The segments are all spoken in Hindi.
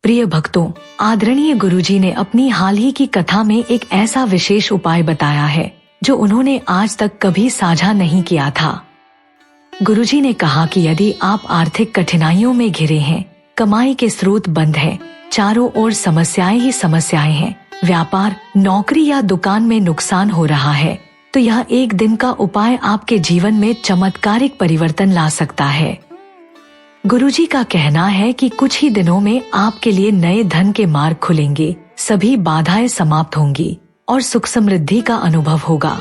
प्रिय भक्तों, आदरणीय गुरुजी ने अपनी हाल ही की कथा में एक ऐसा विशेष उपाय बताया है जो उन्होंने आज तक कभी साझा नहीं किया था। गुरुजी ने कहा कि यदि आप आर्थिक कठिनाइयों में घिरे हैं, कमाई के स्रोत बंद हैं, चारों ओर समस्याएं ही समस्याएं हैं, व्यापार, नौकरी या दुकान में नुकसान हो रहा है, तो यह एक दिन का उपाय आपके जीवन में चमत्कारिक परिवर्तन ला सकता है। गुरुजी का कहना है कि कुछ ही दिनों में आपके लिए नए धन के मार्ग खुलेंगे, सभी बाधाएं समाप्त होंगी और सुख समृद्धि का अनुभव होगा।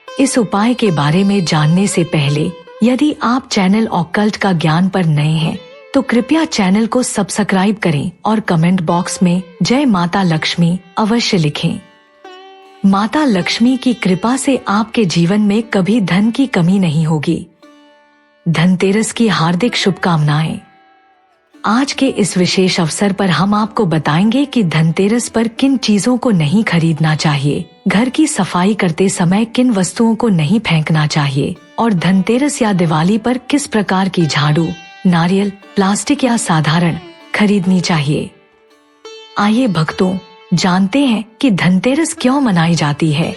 इस उपाय के बारे में जानने से पहले यदि आप चैनल ऑकल्ट का ज्ञान पर नए हैं तो कृपया चैनल को सब्सक्राइब करें और कमेंट बॉक्स में जय माता लक्ष्मी अवश्य लिखें। माता लक्ष्मी की कृपा से आपके जीवन में कभी धन की कमी नहीं होगी। धनतेरस की हार्दिक शुभकामनाएं। आज के इस विशेष अवसर पर हम आपको बताएंगे कि धनतेरस पर किन चीजों को नहीं खरीदना चाहिए, घर की सफाई करते समय किन वस्तुओं को नहीं फेंकना चाहिए और धनतेरस या दिवाली पर किस प्रकार की झाड़ू, नारियल, प्लास्टिक या साधारण खरीदनी चाहिए। आइए भक्तों, जानते हैं कि धनतेरस क्यों मनाई जाती है।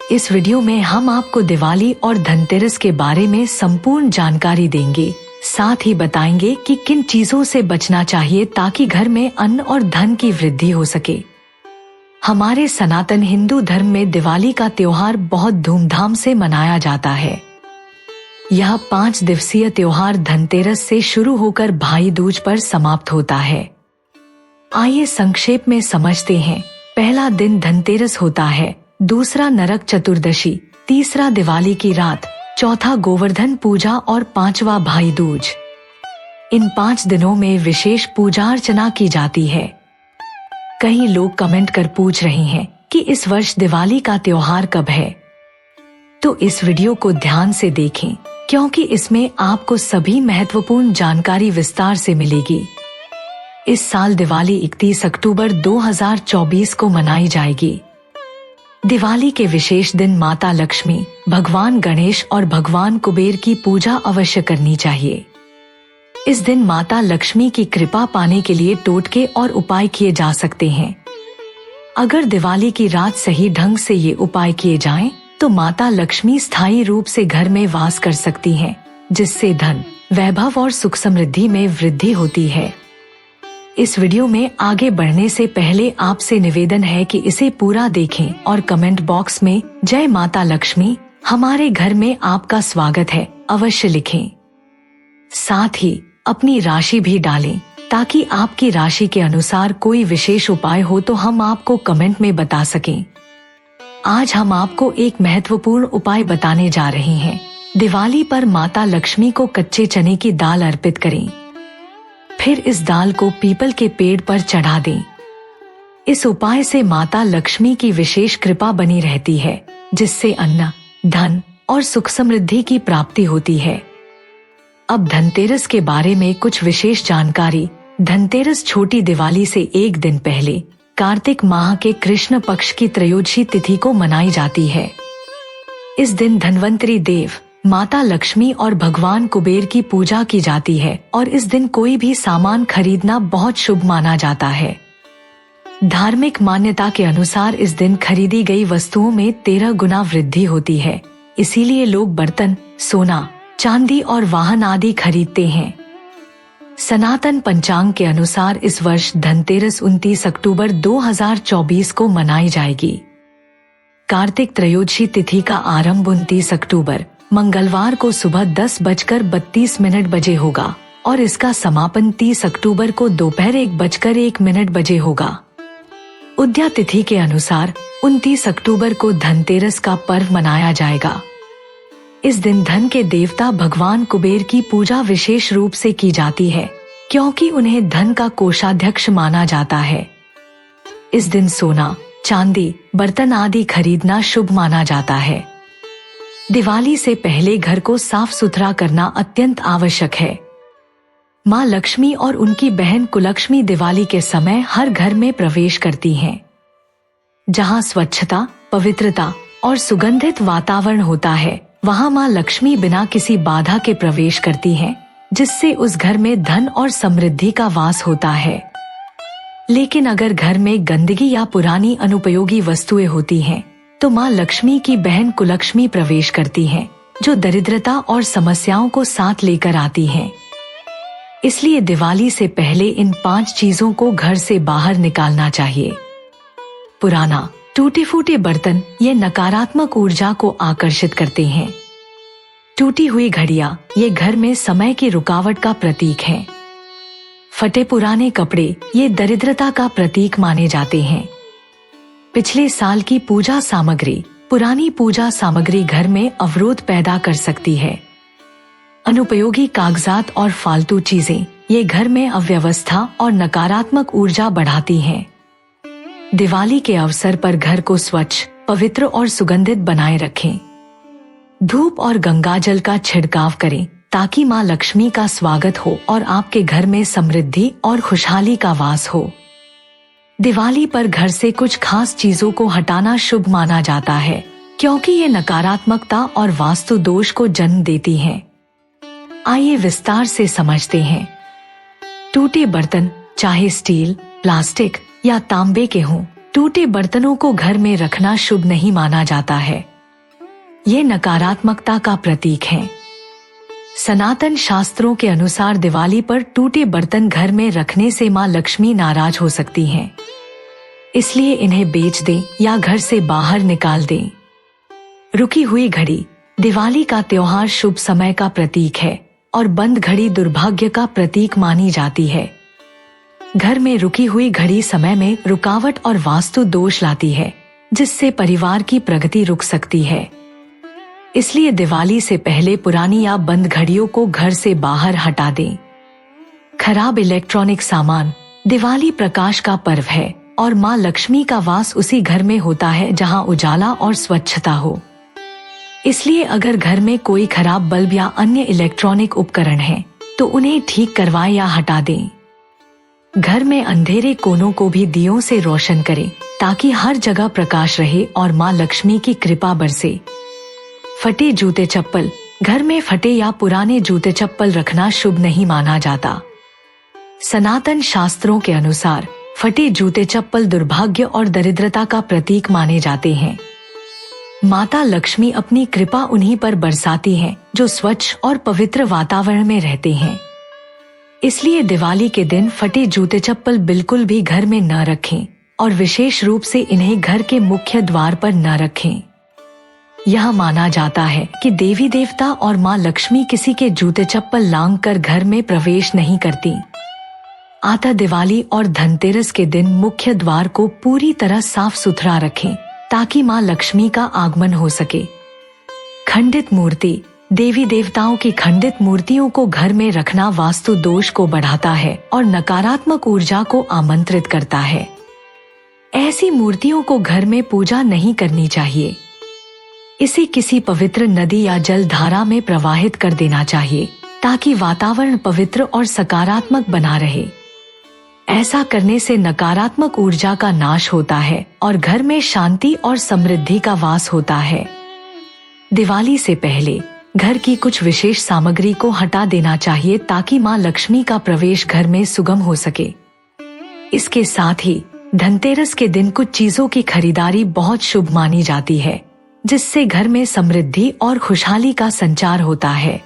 इस वीडियो में हम आपको दिवाली और धनतेरस के बारे में संपूर्ण जानकारी देंगे, साथ ही बताएंगे कि किन चीजों से बचना चाहिए ताकि घर में अन्न और धन की वृद्धि हो सके। हमारे सनातन हिंदू धर्म में दिवाली का त्योहार बहुत धूमधाम से मनाया जाता है। यह 5 दिवसीय त्योहार धनतेरस से शुरू होकर भाई दूज पर समाप्त होता है। आइए संक्षेप में समझते हैं। पहला दिन धनतेरस होता है, दूसरा नरक चतुर्दशी, तीसरा दिवाली की रात, चौथा गोवर्धन पूजा और पांचवा भाई दूज। इन 5 दिनों में विशेष पूजा अर्चना की जाती है। कई लोग कमेंट कर पूछ रहे हैं कि इस वर्ष दिवाली का त्योहार कब है, तो इस वीडियो को ध्यान से देखें क्योंकि इसमें आपको सभी महत्वपूर्ण जानकारी विस्तार से मिलेगी। इस साल दिवाली 31 अक्टूबर 2024 को मनाई जाएगी। दिवाली के विशेष दिन माता लक्ष्मी, भगवान गणेश और भगवान कुबेर की पूजा अवश्य करनी चाहिए। इस दिन माता लक्ष्मी की कृपा पाने के लिए टोटके और उपाय किए जा सकते हैं। अगर दिवाली की रात सही ढंग से ये उपाय किए जाएं, तो माता लक्ष्मी स्थायी रूप से घर में वास कर सकती हैं, जिससे धन, वैभव और सुख समृद्धि में वृद्धि होती है। इस वीडियो में आगे बढ़ने से पहले आपसे निवेदन है कि इसे पूरा देखें और कमेंट बॉक्स में जय माता लक्ष्मी, हमारे घर में आपका स्वागत है अवश्य लिखें। साथ ही अपनी राशि भी डालें ताकि आपकी राशि के अनुसार कोई विशेष उपाय हो तो हम आपको कमेंट में बता सकें। आज हम आपको एक महत्वपूर्ण उपाय बताने जा रहे हैं। दिवाली पर माता लक्ष्मी को कच्चे चने की दाल अर्पित करें, फिर इस दाल को पीपल के पेड़ पर चढ़ा दें। इस उपाय से माता लक्ष्मी की विशेष कृपा बनी रहती है, जिससे अन्न, धन और सुख समृद्धि की प्राप्ति होती है। अब धनतेरस के बारे में कुछ विशेष जानकारी। धनतेरस छोटी दिवाली से एक दिन पहले कार्तिक माह के कृष्ण पक्ष की त्रयोदशी तिथि को मनाई जाती है। इस दिन धन्वंतरी देव, माता लक्ष्मी और भगवान कुबेर की पूजा की जाती है और इस दिन कोई भी सामान खरीदना बहुत शुभ माना जाता है। धार्मिक मान्यता के अनुसार इस दिन खरीदी गई वस्तुओं में 13 गुना वृद्धि होती है, इसीलिए लोग बर्तन, सोना, चांदी और वाहन आदि खरीदते हैं। सनातन पंचांग के अनुसार इस वर्ष धनतेरस 29 अक्टूबर 2024 को मनाई जाएगी। कार्तिक त्रयोदशी तिथि का आरंभ 29 अक्टूबर मंगलवार को सुबह 10:32 बजे होगा और इसका समापन 30 अक्टूबर को दोपहर 1:01 बजे होगा। उदया तिथि के अनुसार 29 अक्टूबर को धनतेरस का पर्व मनाया जाएगा। इस दिन धन के देवता भगवान कुबेर की पूजा विशेष रूप से की जाती है, क्योंकि उन्हें धन का कोषाध्यक्ष माना जाता है। इस दिन सोना, चांदी, बर्तन आदि खरीदना शुभ माना जाता है। दिवाली से पहले घर को साफ सुथरा करना अत्यंत आवश्यक है। माँ लक्ष्मी और उनकी बहन कुलक्ष्मी दिवाली के समय हर घर में प्रवेश करती हैं। जहाँ स्वच्छता, पवित्रता और सुगंधित वातावरण होता है, वहाँ माँ लक्ष्मी बिना किसी बाधा के प्रवेश करती हैं, जिससे उस घर में धन और समृद्धि का वास होता है। लेकिन अगर घर में गंदगी या पुरानी अनुपयोगी वस्तुएं होती हैं, तो माँ लक्ष्मी की बहन कुलक्ष्मी प्रवेश करती हैं, जो दरिद्रता और समस्याओं को साथ लेकर आती हैं। इसलिए दिवाली से पहले इन 5 चीजों को घर से बाहर निकालना चाहिए। पुराना टूटे फूटे बर्तन ये नकारात्मक ऊर्जा को आकर्षित करते हैं। टूटी हुई घड़ियां ये घर में समय की रुकावट का प्रतीक हैं। फटे पुराने कपड़े ये दरिद्रता का प्रतीक माने जाते हैं। पिछले साल की पूजा सामग्री पुरानी पूजा सामग्री घर में अवरोध पैदा कर सकती है। अनुपयोगी कागजात और फालतू चीजें ये घर में अव्यवस्था और नकारात्मक ऊर्जा बढ़ाती हैं। दिवाली के अवसर पर घर को स्वच्छ, पवित्र और सुगंधित बनाए रखें। धूप और गंगाजल का छिड़काव करें ताकि माँ लक्ष्मी का स्वागत हो और आपके घर में समृद्धि और खुशहाली का वास हो। दिवाली पर घर से कुछ खास चीजों को हटाना शुभ माना जाता है, क्योंकि ये नकारात्मकता और वास्तु दोष को जन्म देती हैं। आइए विस्तार से समझते हैं। टूटे बर्तन, चाहे स्टील, प्लास्टिक या तांबे के हों, टूटे बर्तनों को घर में रखना शुभ नहीं माना जाता है। ये नकारात्मकता का प्रतीक है। सनातन शास्त्रों के अनुसार दिवाली पर टूटे बर्तन घर में रखने से माँ लक्ष्मी नाराज हो सकती हैं। इसलिए इन्हें बेच दें या घर से बाहर निकाल दें। रुकी हुई घड़ी दिवाली का त्योहार शुभ समय का प्रतीक है और बंद घड़ी दुर्भाग्य का प्रतीक मानी जाती है। घर में रुकी हुई घड़ी समय में रुकावट और वास्तु दोष लाती है, जिससे परिवार की प्रगति रुक सकती है। इसलिए दिवाली से पहले पुरानी या बंद घड़ियों को घर से बाहर हटा दें। खराब इलेक्ट्रॉनिक सामान दिवाली प्रकाश का पर्व है और माँ लक्ष्मी का वास उसी घर में होता है जहाँ उजाला और स्वच्छता हो। इसलिए अगर घर में कोई खराब बल्ब या अन्य इलेक्ट्रॉनिक उपकरण है तो उन्हें ठीक करवाएं या हटा दें। घर में अंधेरे कोनों को भी दियों से रोशन करें ताकि हर जगह प्रकाश रहे और माँ लक्ष्मी की कृपा बरसे। फटे जूते चप्पल घर में फटे या पुराने जूते चप्पल रखना शुभ नहीं माना जाता। सनातन शास्त्रों के अनुसार फटे जूते चप्पल दुर्भाग्य और दरिद्रता का प्रतीक माने जाते हैं। माता लक्ष्मी अपनी कृपा उन्हीं पर बरसाती हैं जो स्वच्छ और पवित्र वातावरण में रहते हैं। इसलिए दिवाली के दिन फटे जूते चप्पल बिल्कुल भी घर में न रखें और विशेष रूप से इन्हें घर के मुख्य द्वार पर न रखें। यह माना जाता है कि देवी देवता और माँ लक्ष्मी किसी के जूते चप्पल लांघ कर घर में प्रवेश नहीं करती। अतः दिवाली और धनतेरस के दिन मुख्य द्वार को पूरी तरह साफ सुथरा रखें ताकि माँ लक्ष्मी का आगमन हो सके। खंडित मूर्ति देवी देवताओं की खंडित मूर्तियों को घर में रखना वास्तु दोष को बढ़ाता है और नकारात्मक ऊर्जा को आमंत्रित करता है। ऐसी मूर्तियों को घर में पूजा नहीं करनी चाहिए। इसे किसी पवित्र नदी या जल धारा में प्रवाहित कर देना चाहिए ताकि वातावरण पवित्र और सकारात्मक बना रहे। ऐसा करने से नकारात्मक ऊर्जा का नाश होता है और घर में शांति और समृद्धि का वास होता है। दिवाली से पहले घर की कुछ विशेष सामग्री को हटा देना चाहिए ताकि माँ लक्ष्मी का प्रवेश घर में सुगम हो सके। इसके साथ ही धनतेरस के दिन कुछ चीजों की खरीदारी बहुत शुभ मानी जाती है, जिससे घर में समृद्धि और खुशहाली का संचार होता है।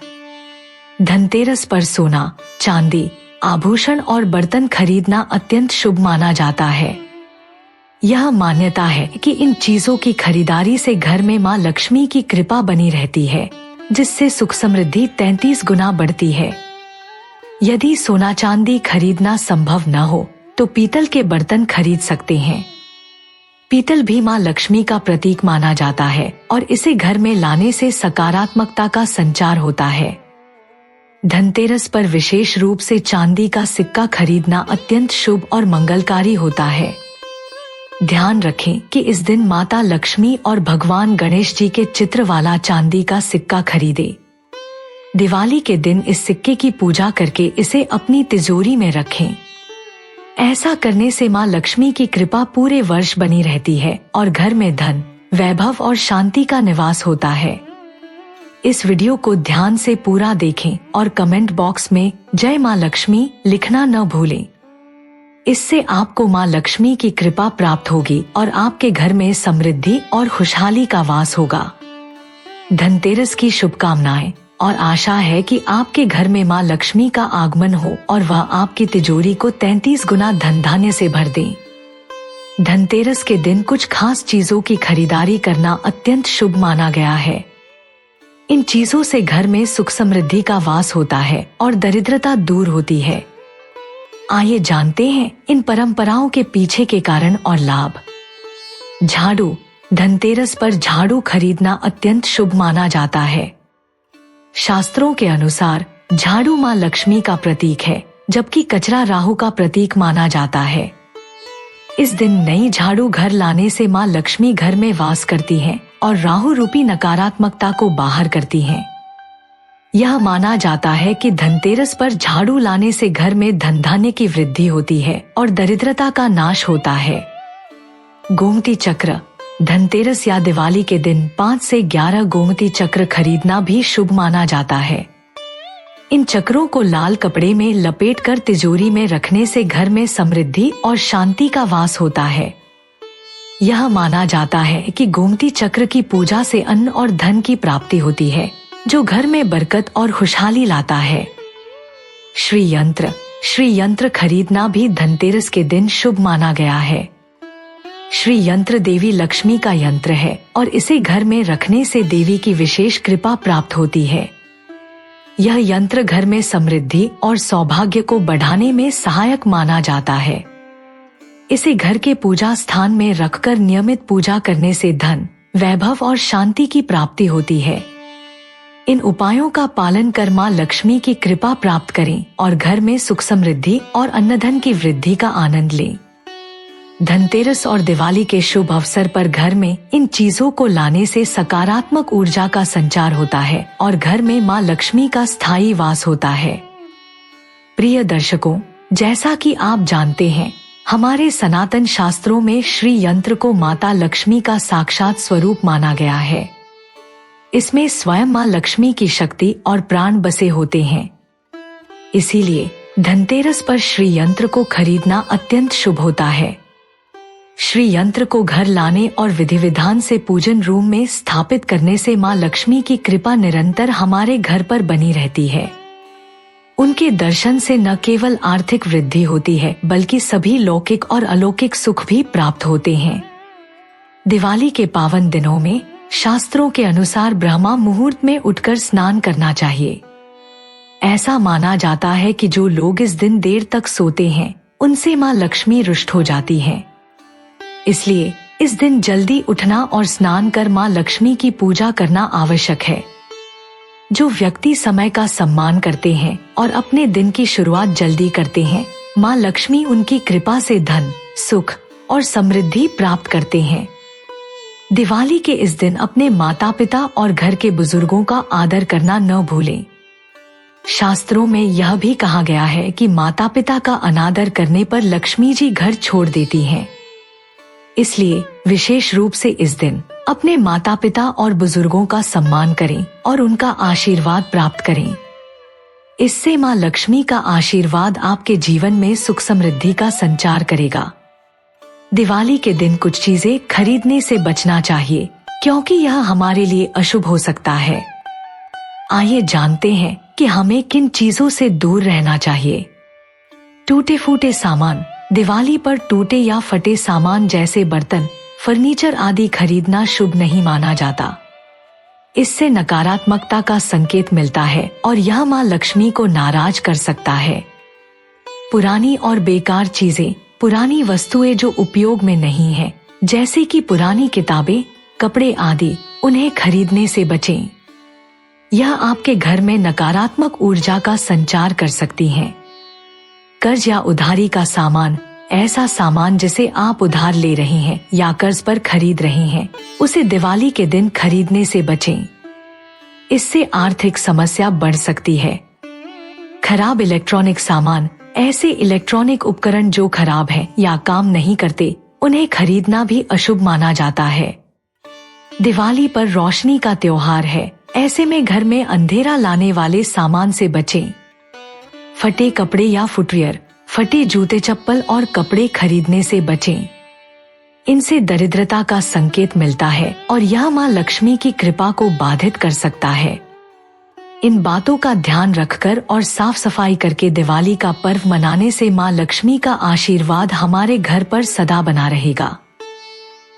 धनतेरस पर सोना, चांदी, आभूषण और बर्तन खरीदना अत्यंत शुभ माना जाता है। यह मान्यता है कि इन चीजों की खरीदारी से घर में माँ लक्ष्मी की कृपा बनी रहती है, जिससे सुख समृद्धि 33 गुना बढ़ती है। यदि सोना चांदी खरीदना संभव न हो तो पीतल के बर्तन खरीद सकते हैं। पीतल भी माँ लक्ष्मी का प्रतीक माना जाता है और इसे घर में लाने से सकारात्मकता का संचार होता है। धनतेरस पर विशेष रूप से चांदी का सिक्का खरीदना अत्यंत शुभ और मंगलकारी होता है। ध्यान रखें कि इस दिन माता लक्ष्मी और भगवान गणेश जी के चित्र वाला चांदी का सिक्का खरीदें। दिवाली के दिन इस सिक्के की पूजा करके इसे अपनी तिजोरी में रखें। ऐसा करने से माँ लक्ष्मी की कृपा पूरे वर्ष बनी रहती है और घर में धन, वैभव और शांति का निवास होता है। इस वीडियो को ध्यान से पूरा देखें और कमेंट बॉक्स में जय माँ लक्ष्मी लिखना न भूलें। इससे आपको माँ लक्ष्मी की कृपा प्राप्त होगी और आपके घर में समृद्धि और खुशहाली का वास होगा। धनतेरस की शुभकामनाएं और आशा है कि आपके घर में माँ लक्ष्मी का आगमन हो और वह आपकी तिजोरी को 33 गुना धन धान्य से भर दें। धनतेरस के दिन कुछ खास चीजों की खरीदारी करना अत्यंत शुभ माना गया है। इन चीजों से घर में सुख समृद्धि का वास होता है और दरिद्रता दूर होती है। आइए जानते हैं इन परंपराओं के पीछे के कारण और लाभ। झाड़ू। धनतेरस पर झाड़ू खरीदना अत्यंत शुभ माना जाता है। शास्त्रों के अनुसार झाड़ू माँ लक्ष्मी का प्रतीक है, जबकि कचरा राहु का प्रतीक माना जाता है। इस दिन नई झाड़ू घर लाने से माँ लक्ष्मी घर में वास करती हैं और राहु रूपी नकारात्मकता को बाहर करती हैं। यह माना जाता है कि धनतेरस पर झाड़ू लाने से घर में धन धान्य की वृद्धि होती है और दरिद्रता का नाश होता है। गोमती चक्र। धनतेरस या दिवाली के दिन 5 से 11 गोमती चक्र खरीदना भी शुभ माना जाता है। इन चक्रों को लाल कपड़े में लपेटकर तिजोरी में रखने से घर में समृद्धि और शांति का वास होता है। यह माना जाता है कि गोमती चक्र की पूजा से अन्न और धन की प्राप्ति होती है, जो घर में बरकत और खुशहाली लाता है। श्री यंत्र। श्री यंत्र खरीदना भी धनतेरस के दिन शुभ माना गया है। श्री यंत्र देवी लक्ष्मी का यंत्र है और इसे घर में रखने से देवी की विशेष कृपा प्राप्त होती है। यह यंत्र घर में समृद्धि और सौभाग्य को बढ़ाने में सहायक माना जाता है। इसे घर के पूजा स्थान में रखकर नियमित पूजा करने से धन, वैभव और शांति की प्राप्ति होती है। इन उपायों का पालन कर माँ लक्ष्मी की कृपा प्राप्त करें और घर में सुख समृद्धि और अन्नधन की वृद्धि का आनंद लें। धनतेरस और दिवाली के शुभ अवसर पर घर में इन चीजों को लाने से सकारात्मक ऊर्जा का संचार होता है और घर में माँ लक्ष्मी का स्थायी वास होता है। प्रिय दर्शकों, जैसा कि आप जानते हैं, हमारे सनातन शास्त्रों में श्री यंत्र को माता लक्ष्मी का साक्षात स्वरूप माना गया है। इसमें स्वयं माँ लक्ष्मी की शक्ति और प्राण बसे होते हैं। इसीलिए धनतेरस पर श्री यंत्र को खरीदना अत्यंत शुभ होता है। श्री यंत्र को घर लाने और विधि विधान से पूजन रूम में स्थापित करने से माँ लक्ष्मी की कृपा निरंतर हमारे घर पर बनी रहती है। उनके दर्शन से न केवल आर्थिक वृद्धि होती है, बल्कि सभी लौकिक और अलौकिक सुख भी प्राप्त होते हैं। दिवाली के पावन दिनों में शास्त्रों के अनुसार ब्रह्मा मुहूर्त में उठकर स्नान करना चाहिए। ऐसा माना जाता है कि जो लोग इस दिन देर तक सोते हैं, उनसे माँ लक्ष्मी रुष्ट हो जाती हैं। इसलिए इस दिन जल्दी उठना और स्नान कर माँ लक्ष्मी की पूजा करना आवश्यक है। जो व्यक्ति समय का सम्मान करते हैं और अपने दिन की शुरुआत जल्दी करते हैं, माँ लक्ष्मी उनकी कृपा से धन, सुख और समृद्धि प्राप्त करते हैं। दिवाली के इस दिन अपने माता पिता और घर के बुजुर्गों का आदर करना न भूलें। शास्त्रों में यह भी कहा गया है कि माता पिता का अनादर करने पर लक्ष्मी जी घर छोड़ देती हैं। इसलिए विशेष रूप से इस दिन अपने माता पिता और बुजुर्गों का सम्मान करें और उनका आशीर्वाद प्राप्त करें। इससे माँ लक्ष्मी का आशीर्वाद आपके जीवन में सुख समृद्धि का संचार करेगा। दिवाली के दिन कुछ चीजें खरीदने से बचना चाहिए, क्योंकि यह हमारे लिए अशुभ हो सकता है। आइए जानते हैं कि हमें किन चीजों से दूर रहना चाहिए। टूटे फूटे सामान। दिवाली पर टूटे या फटे सामान जैसे बर्तन, फर्नीचर आदि खरीदना शुभ नहीं माना जाता। इससे नकारात्मकता का संकेत मिलता है और यह माँ लक्ष्मी को नाराज कर सकता है। पुरानी और बेकार चीजें, पुरानी वस्तुएं जो उपयोग में नहीं है, जैसे कि पुरानी किताबें, कपड़े आदि, उन्हें खरीदने से बचें। यह आपके घर में नकारात्मक ऊर्जा का संचार कर सकती हैं। कर्ज या उधारी का सामान। ऐसा सामान जिसे आप उधार ले रहे हैं या कर्ज पर खरीद रहे हैं, उसे दिवाली के दिन खरीदने से बचें। इससे आर्थिक समस्या बढ़ सकती है। खराब इलेक्ट्रॉनिक सामान। ऐसे इलेक्ट्रॉनिक उपकरण जो खराब हैं या काम नहीं करते, उन्हें खरीदना भी अशुभ माना जाता है। दिवाली पर रोशनी का त्योहार है, ऐसे में घर में अंधेरा लाने वाले सामान से बचें। फटे कपड़े या फुटवियर। फटे जूते चप्पल और कपड़े खरीदने से बचें। इनसे दरिद्रता का संकेत मिलता है और यह मां लक्ष्मी की कृपा को बाधित कर सकता है। इन बातों का ध्यान रखकर और साफ सफाई करके दिवाली का पर्व मनाने से मां लक्ष्मी का आशीर्वाद हमारे घर पर सदा बना रहेगा।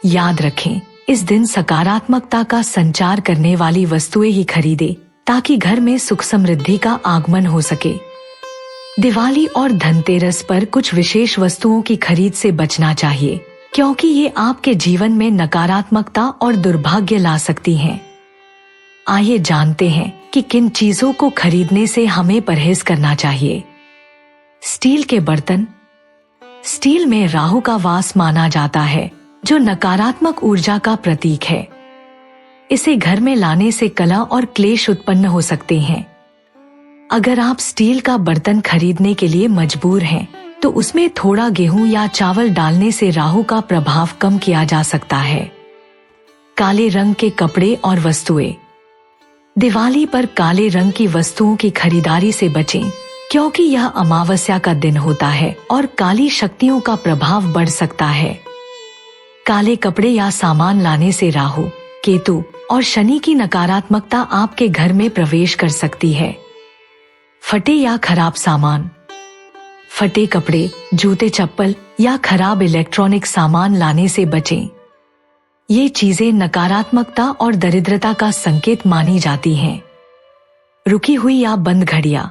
याद रखें, इस दिन सकारात्मकता का संचार करने वाली वस्तुएं ही खरीदें ताकि घर में सुख समृद्धि का आगमन हो सके। दिवाली और धनतेरस पर कुछ विशेष वस्तुओं की खरीद से बचना चाहिए क्योंकि ये आपके जीवन में नकारात्मकता और दुर्भाग्य ला सकती हैं। आइए जानते हैं कि किन चीजों को खरीदने से हमें परहेज करना चाहिए। स्टील के बर्तन। स्टील में राहु का वास माना जाता है जो नकारात्मक ऊर्जा का प्रतीक है। इसे घर में लाने से कलह और क्लेश उत्पन्न हो सकते हैं। अगर आप स्टील का बर्तन खरीदने के लिए मजबूर हैं, तो उसमें थोड़ा गेहूं या चावल डालने से राहु का प्रभाव कम किया जा सकता है। काले रंग के कपड़े और वस्तुएं। दिवाली पर काले रंग की वस्तुओं की खरीदारी से बचें क्योंकि यह अमावस्या का दिन होता है और काली शक्तियों का प्रभाव बढ़ सकता है। काले कपड़े या सामान लाने से राहु, केतु और शनि की नकारात्मकता आपके घर में प्रवेश कर सकती है। फटे या खराब सामान। फटे कपड़े, जूते चप्पल या खराब इलेक्ट्रॉनिक सामान लाने से बचें। ये चीजें नकारात्मकता और दरिद्रता का संकेत मानी जाती हैं। रुकी हुई या बंद घड़ियां।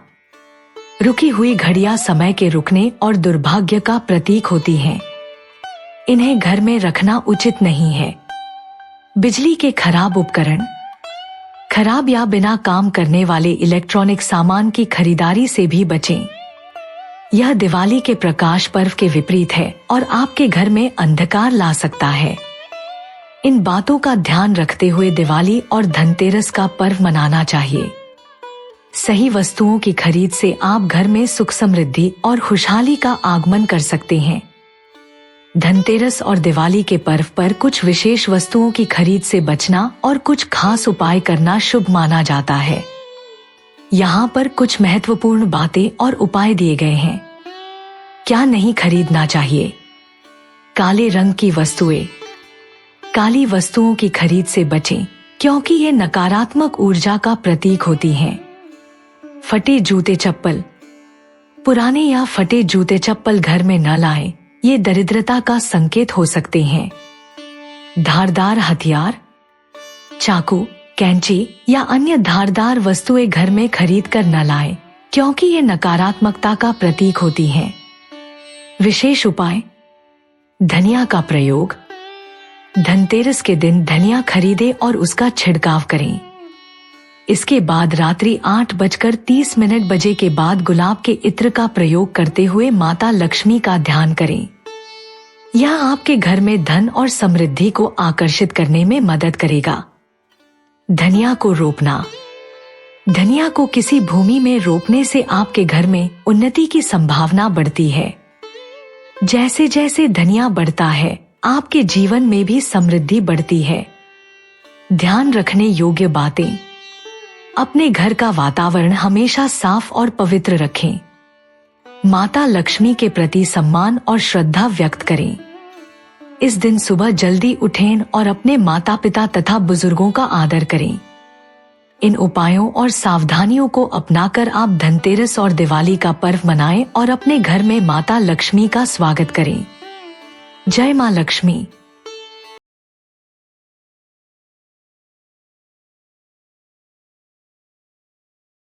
रुकी हुई घड़ियां समय के रुकने और दुर्भाग्य का प्रतीक होती हैं। इन्हें घर में रखना उचित नहीं है। बिजली के खराब उपकरण। खराब या बिना काम करने वाले इलेक्ट्रॉनिक सामान की खरीदारी से भी बचें। यह दिवाली के प्रकाश पर्व के विपरीत है और आपके घर में अंधकार ला सकता है। इन बातों का ध्यान रखते हुए दिवाली और धनतेरस का पर्व मनाना चाहिए। सही वस्तुओं की खरीद से आप घर में सुख समृद्धि और खुशहाली का आगमन कर सकते हैं। धनतेरस और दिवाली के पर्व पर कुछ विशेष वस्तुओं की खरीद से बचना और कुछ खास उपाय करना शुभ माना जाता है। यहाँ पर कुछ महत्वपूर्ण बातें और उपाय दिए गए हैं। क्या नहीं खरीदना चाहिए? काले रंग की वस्तुएं। काली वस्तुओं की खरीद से बचें क्योंकि ये नकारात्मक ऊर्जा का प्रतीक होती हैं। फटे जूते चप्पल। पुराने या फटे जूते चप्पल घर में न लाएं, ये दरिद्रता का संकेत हो सकते हैं। धारदार हथियार, चाकू, कैंची या अन्य धारदार वस्तुएं घर में खरीद कर न लाएं क्योंकि ये नकारात्मकता का प्रतीक होती हैं। विशेष उपाय। धनिया का प्रयोग। धनतेरस के दिन धनिया खरीदें और उसका छिड़काव करें। इसके बाद रात्रि 8:30 के बाद गुलाब के इत्र का प्रयोग करते हुए माता लक्ष्मी का ध्यान करें। यह आपके घर में धन और समृद्धि को आकर्षित करने में मदद करेगा। धनिया को रोपना। धनिया को किसी भूमि में रोपने से आपके घर में उन्नति की संभावना बढ़ती है। जैसे जैसे धनिया बढ़ता है, आपके जीवन में भी समृद्धि बढ़ती है। ध्यान रखने योग्य बातें। अपने घर का वातावरण हमेशा साफ और पवित्र रखें। माता लक्ष्मी के प्रति सम्मान और श्रद्धा व्यक्त करें। इस दिन सुबह जल्दी उठें और अपने माता पिता तथा बुजुर्गों का आदर करें। इन उपायों और सावधानियों को अपनाकर आप धनतेरस और दिवाली का पर्व मनाएं और अपने घर में माता लक्ष्मी का स्वागत करें। जय मां लक्ष्मी।